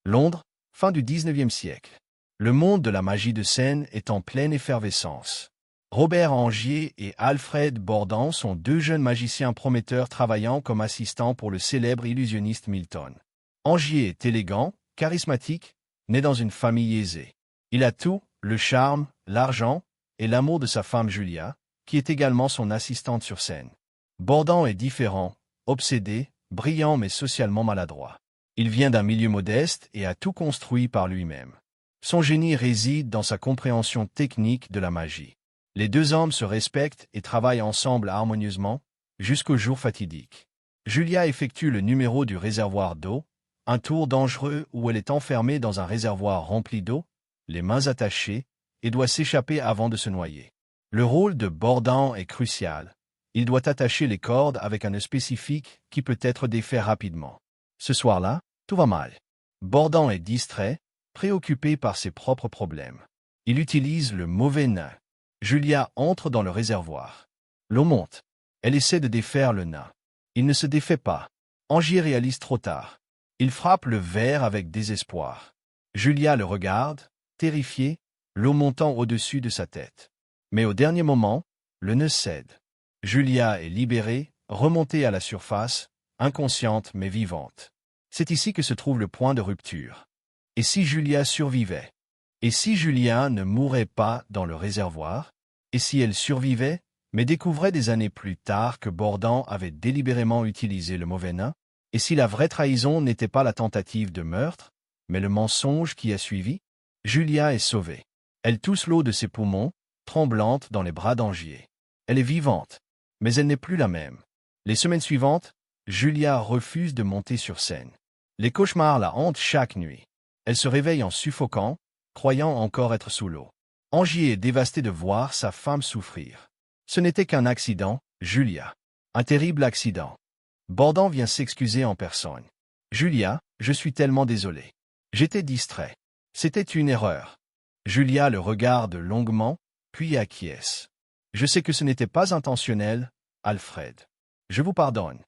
Londres, fin du XIXe siècle. Le monde de la magie de scène est en pleine effervescence. Robert Angier et Alfred Bordand sont deux jeunes magiciens prometteurs travaillant comme assistants pour le célèbre illusionniste Milton. Angier est élégant, charismatique, né dans une famille aisée. Il a tout, le charme, l'argent et l'amour de sa femme Julia, qui est également son assistante sur scène. Bordand est différent, obsédé, brillant mais socialement maladroit. Il vient d'un milieu modeste et a tout construit par lui-même. Son génie réside dans sa compréhension technique de la magie. Les deux hommes se respectent et travaillent ensemble harmonieusement, jusqu'au jour fatidique. Julia effectue le numéro du réservoir d'eau, un tour dangereux où elle est enfermée dans un réservoir rempli d'eau, les mains attachées, et doit s'échapper avant de se noyer. Le rôle de Bordand est crucial. Il doit attacher les cordes avec un nœud spécifique qui peut être défait rapidement. Ce soir-là, tout va mal. Bordand est distrait, préoccupé par ses propres problèmes. Il utilise le mauvais nœud. Julia entre dans le réservoir. L'eau monte. Elle essaie de défaire le nœud. Il ne se défait pas. Angier réalise trop tard. Il frappe le verre avec désespoir. Julia le regarde, terrifiée, l'eau montant au-dessus de sa tête. Mais au dernier moment, le nœud cède. Julia est libérée, remontée à la surface, inconsciente mais vivante. C'est ici que se trouve le point de rupture. Et si Julia survivait? Et si Julia ne mourait pas dans le réservoir? Et si elle survivait, mais découvrait des années plus tard que Bordand avait délibérément utilisé le mauvais nœud? Et si la vraie trahison n'était pas la tentative de meurtre, mais le mensonge qui a suivi? Julia est sauvée. Elle tousse l'eau de ses poumons, tremblante dans les bras d'Angier. Elle est vivante, mais elle n'est plus la même. Les semaines suivantes, Julia refuse de monter sur scène. Les cauchemars la hantent chaque nuit. Elle se réveille en suffoquant, croyant encore être sous l'eau. Angier est dévasté de voir sa femme souffrir. Ce n'était qu'un accident, Julia. Un terrible accident. Bordand vient s'excuser en personne. Julia, je suis tellement désolé. J'étais distrait. C'était une erreur. Julia le regarde longuement, puis acquiesce. Je sais que ce n'était pas intentionnel, Alfred. Je vous pardonne.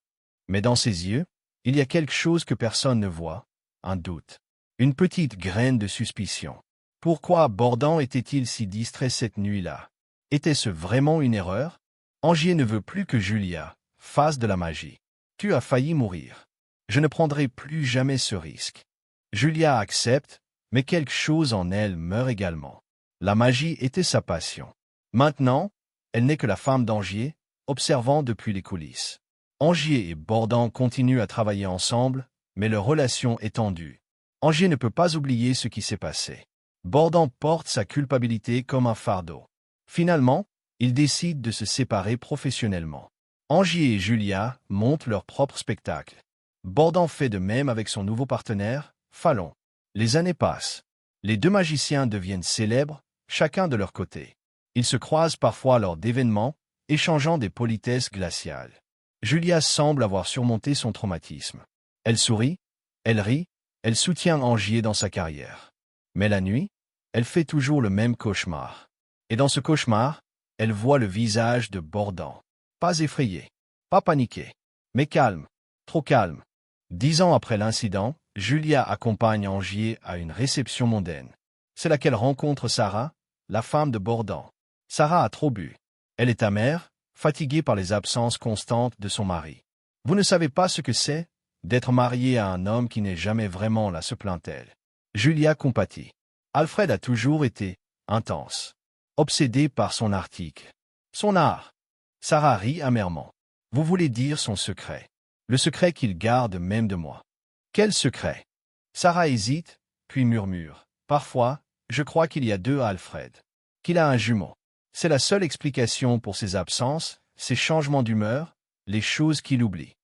Mais dans ses yeux, il y a quelque chose que personne ne voit, un doute. Une petite graine de suspicion. Pourquoi Bordand était-il si distrait cette nuit-là? Était-ce vraiment une erreur? Angier ne veut plus que Julia fasse de la magie. Tu as failli mourir. Je ne prendrai plus jamais ce risque. Julia accepte, mais quelque chose en elle meurt également. La magie était sa passion. Maintenant, elle n'est que la femme d'Angier, observant depuis les coulisses. Angier et Bordand continuent à travailler ensemble, mais leur relation est tendue. Angier ne peut pas oublier ce qui s'est passé. Bordand porte sa culpabilité comme un fardeau. Finalement, ils décident de se séparer professionnellement. Angier et Julia montent leur propre spectacle. Bordand fait de même avec son nouveau partenaire, Fallon. Les années passent. Les deux magiciens deviennent célèbres, chacun de leur côté. Ils se croisent parfois lors d'événements, échangeant des politesses glaciales. Julia semble avoir surmonté son traumatisme. Elle sourit, elle rit, elle soutient Angier dans sa carrière. Mais la nuit, elle fait toujours le même cauchemar. Et dans ce cauchemar, elle voit le visage de Bordand. Pas effrayé, pas paniqué, mais calme, trop calme. 10 ans après l'incident, Julia accompagne Angier à une réception mondaine. C'est là qu'elle rencontre Sarah, la femme de Bordand. Sarah a trop bu. Elle est amère, fatiguée par les absences constantes de son mari. Vous ne savez pas ce que c'est d'être mariée à un homme qui n'est jamais vraiment là, se plaint-elle. Julia compatit. Alfred a toujours été intense, obsédé par son article, son art. Sarah rit amèrement. Vous voulez dire son secret, le secret qu'il garde même de moi. Quel secret? Sarah hésite, puis murmure. Parfois, je crois qu'il y a deux Alfred, qu'il a un jumeau. C'est la seule explication pour ses absences, ses changements d'humeur, les choses qu'il oublie.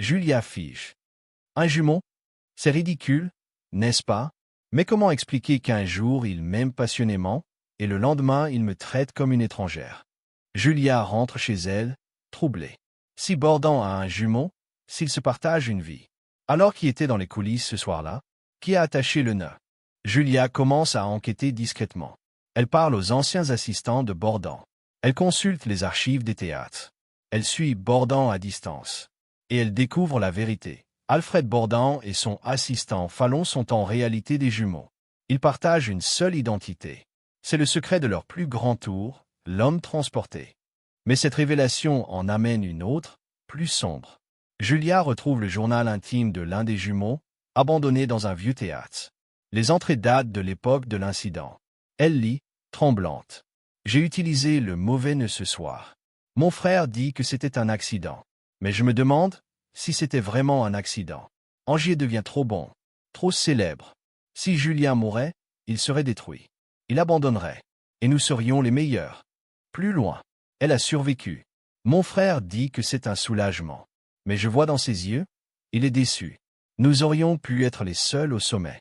Julia fige. Un jumeau? C'est ridicule, n'est-ce pas? Mais comment expliquer qu'un jour il m'aime passionnément, et le lendemain il me traite comme une étrangère? Julia rentre chez elle, troublée. Si Bordand a un jumeau, s'ils se partagent une vie. Alors qui était dans les coulisses ce soir-là? Qui a attaché le nœud? Julia commence à enquêter discrètement. Elle parle aux anciens assistants de Bordand. Elle consulte les archives des théâtres. Elle suit Bordand à distance. Et elle découvre la vérité. Alfred Bordan et son assistant Fallon sont en réalité des jumeaux. Ils partagent une seule identité. C'est le secret de leur plus grand tour, l'homme transporté. Mais cette révélation en amène une autre, plus sombre. Julia retrouve le journal intime de l'un des jumeaux, abandonné dans un vieux théâtre. Les entrées datent de l'époque de l'incident. Elle lit, tremblante. J'ai utilisé le mauvais nœud ce soir. Mon frère dit que c'était un accident. Mais je me demande si c'était vraiment un accident. Angier devient trop bon, trop célèbre. Si Julien mourait, il serait détruit. Il abandonnerait. Et nous serions les meilleurs. Plus loin. Elle a survécu. Mon frère dit que c'est un soulagement. Mais je vois dans ses yeux, il est déçu. Nous aurions pu être les seuls au sommet.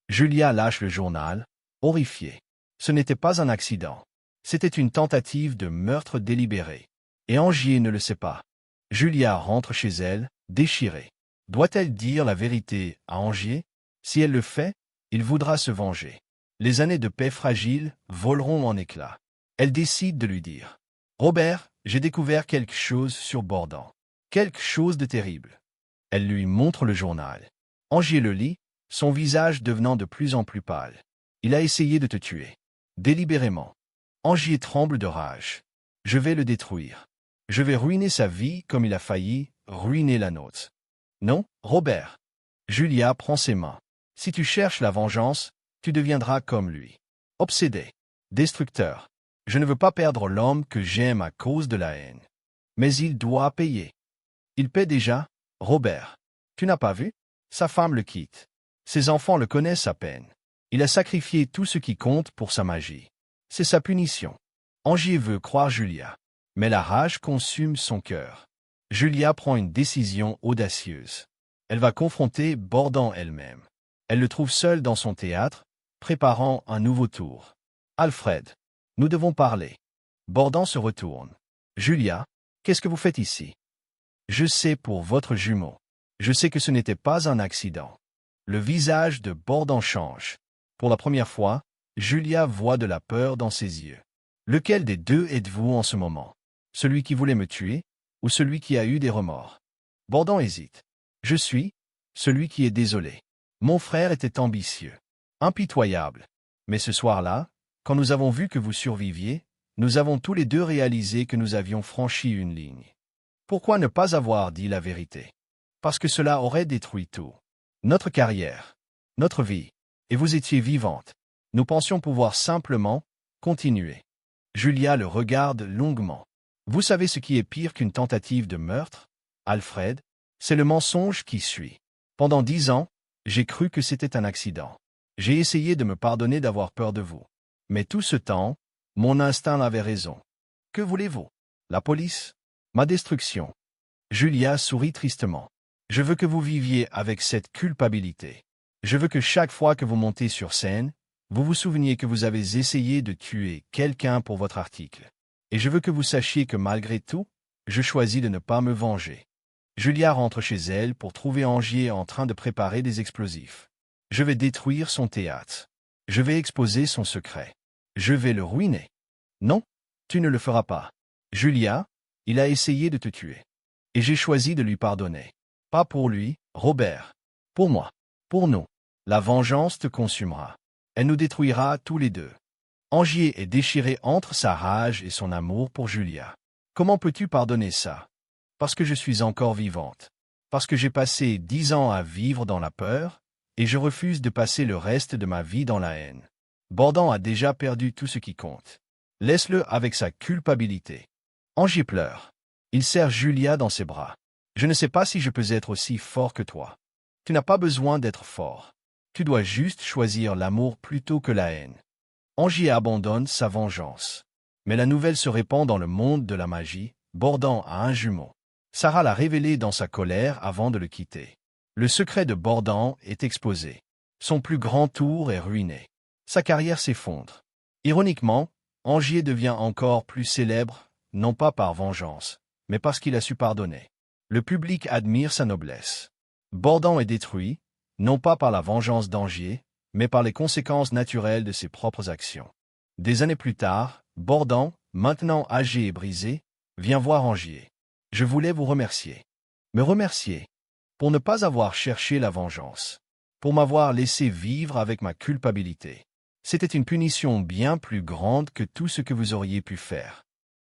Julia lâche le journal, horrifiée. Ce n'était pas un accident. C'était une tentative de meurtre délibéré. Et Angier ne le sait pas. Julia rentre chez elle, déchirée. Doit-elle dire la vérité à Angier? Si elle le fait, il voudra se venger. Les années de paix fragile voleront en éclats. Elle décide de lui dire. Robert, j'ai découvert quelque chose sur Bordan. Quelque chose de terrible. Elle lui montre le journal. Angier le lit, son visage devenant de plus en plus pâle. Il a essayé de te tuer. Délibérément. Angier tremble de rage. Je vais le détruire. Je vais ruiner sa vie comme il a failli ruiner la nôtre. Non, Robert. Julia prend ses mains. Si tu cherches la vengeance, tu deviendras comme lui. Obsédé. Destructeur. Je ne veux pas perdre l'homme que j'aime à cause de la haine. Mais il doit payer. Il paie déjà, Robert. Tu n'as pas vu? Sa femme le quitte. Ses enfants le connaissent à peine. Il a sacrifié tout ce qui compte pour sa magie. C'est sa punition. Angier veut croire Julia. Mais la rage consume son cœur. Julia prend une décision audacieuse. Elle va confronter Bordan elle-même. Elle le trouve seul dans son théâtre, préparant un nouveau tour. Alfred, nous devons parler. Bordan se retourne. Julia, qu'est-ce que vous faites ici? Je sais pour votre jumeau. Je sais que ce n'était pas un accident. Le visage de Bordan change. Pour la première fois, Julia voit de la peur dans ses yeux. Lequel des deux êtes-vous en ce moment? Celui qui voulait me tuer, ou celui qui a eu des remords? Bordan hésite. Je suis celui qui est désolé. Mon frère était ambitieux, impitoyable. Mais ce soir-là, quand nous avons vu que vous surviviez, nous avons tous les deux réalisé que nous avions franchi une ligne. Pourquoi ne pas avoir dit la vérité? Parce que cela aurait détruit tout. Notre carrière, notre vie. Et vous étiez vivante. Nous pensions pouvoir simplement continuer. Julia le regarde longuement. Vous savez ce qui est pire qu'une tentative de meurtre, Alfred? C'est le mensonge qui suit. Pendant 10 ans, j'ai cru que c'était un accident. J'ai essayé de me pardonner d'avoir peur de vous. Mais tout ce temps, mon instinct avait raison. Que voulez-vous? La police? Ma destruction. Julia sourit tristement. Je veux que vous viviez avec cette culpabilité. Je veux que chaque fois que vous montez sur scène, vous vous souveniez que vous avez essayé de tuer quelqu'un pour votre article. Et je veux que vous sachiez que malgré tout, je choisis de ne pas me venger. Julia rentre chez elle pour trouver Angier en train de préparer des explosifs. Je vais détruire son théâtre. Je vais exposer son secret. Je vais le ruiner. Non, tu ne le feras pas. Julia, il a essayé de te tuer. Et j'ai choisi de lui pardonner. Pas pour lui, Robert. Pour moi. Pour nous. La vengeance te consumera. Elle nous détruira tous les deux. Angier est déchiré entre sa rage et son amour pour Julia. Comment peux-tu pardonner ça? Parce que je suis encore vivante. Parce que j'ai passé 10 ans à vivre dans la peur, et je refuse de passer le reste de ma vie dans la haine. Bordan a déjà perdu tout ce qui compte. Laisse-le avec sa culpabilité. Angier pleure. Il serre Julia dans ses bras. Je ne sais pas si je peux être aussi fort que toi. Tu n'as pas besoin d'être fort. Tu dois juste choisir l'amour plutôt que la haine. Angier abandonne sa vengeance. Mais la nouvelle se répand dans le monde de la magie, Bordan a un jumeau. Sarah l'a révélé dans sa colère avant de le quitter. Le secret de Bordan est exposé. Son plus grand tour est ruiné. Sa carrière s'effondre. Ironiquement, Angier devient encore plus célèbre, non pas par vengeance, mais parce qu'il a su pardonner. Le public admire sa noblesse. Bordan est détruit, non pas par la vengeance d'Angier, mais par les conséquences naturelles de ses propres actions. Des années plus tard, Bordan, maintenant âgé et brisé, vient voir Angier. Je voulais vous remercier. Me remercier. pour ne pas avoir cherché la vengeance, pour m'avoir laissé vivre avec ma culpabilité. C'était une punition bien plus grande que tout ce que vous auriez pu faire.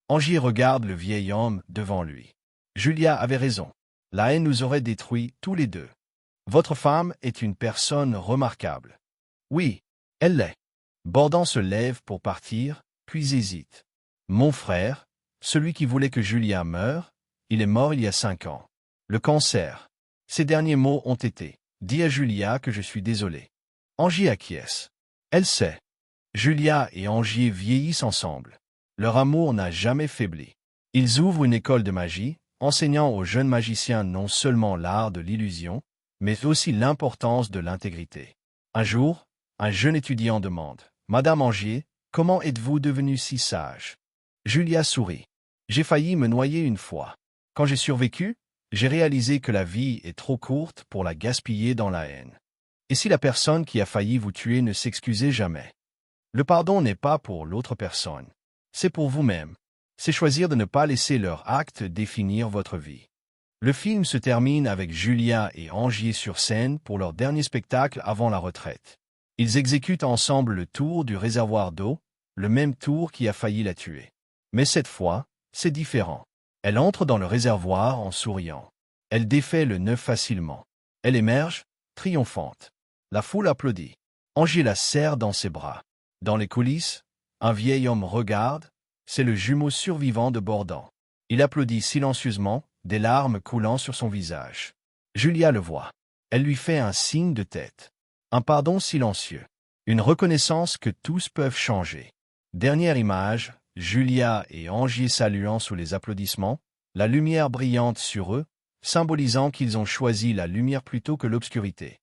Angier regarde le vieil homme devant lui. Julia avait raison. La haine nous aurait détruits tous les deux. Votre femme est une personne remarquable. Oui, elle l'est. Bordant se lève pour partir, puis hésite. Mon frère, celui qui voulait que Julia meure, il est mort il y a 5 ans. Le cancer. Ces derniers mots ont été. Dis à Julia que je suis désolé. Angier acquiesce. Elle sait. Julia et Angier vieillissent ensemble. Leur amour n'a jamais faibli. Ils ouvrent une école de magie, enseignant aux jeunes magiciens non seulement l'art de l'illusion, mais aussi l'importance de l'intégrité. Un jour, un jeune étudiant demande « Madame Angier, comment êtes-vous devenue si sage ?» Julia sourit. « J'ai failli me noyer une fois. Quand j'ai survécu, j'ai réalisé que la vie est trop courte pour la gaspiller dans la haine. Et si la personne qui a failli vous tuer ne s'excusait jamais? Le pardon n'est pas pour l'autre personne. C'est pour vous-même. C'est choisir de ne pas laisser leur acte définir votre vie. » Le film se termine avec Julia et Angier sur scène pour leur dernier spectacle avant la retraite. Ils exécutent ensemble le tour du réservoir d'eau, le même tour qui a failli la tuer. Mais cette fois, c'est différent. Elle entre dans le réservoir en souriant. Elle défait le nœud facilement. Elle émerge, triomphante. La foule applaudit. Angier la serre dans ses bras. Dans les coulisses, un vieil homme regarde, c'est le jumeau survivant de Bordant. Il applaudit silencieusement, des larmes coulant sur son visage. Julia le voit. Elle lui fait un signe de tête. Un pardon silencieux. Une reconnaissance que tous peuvent changer. Dernière image, Julia et Angier saluant sous les applaudissements, la lumière brillante sur eux, symbolisant qu'ils ont choisi la lumière plutôt que l'obscurité.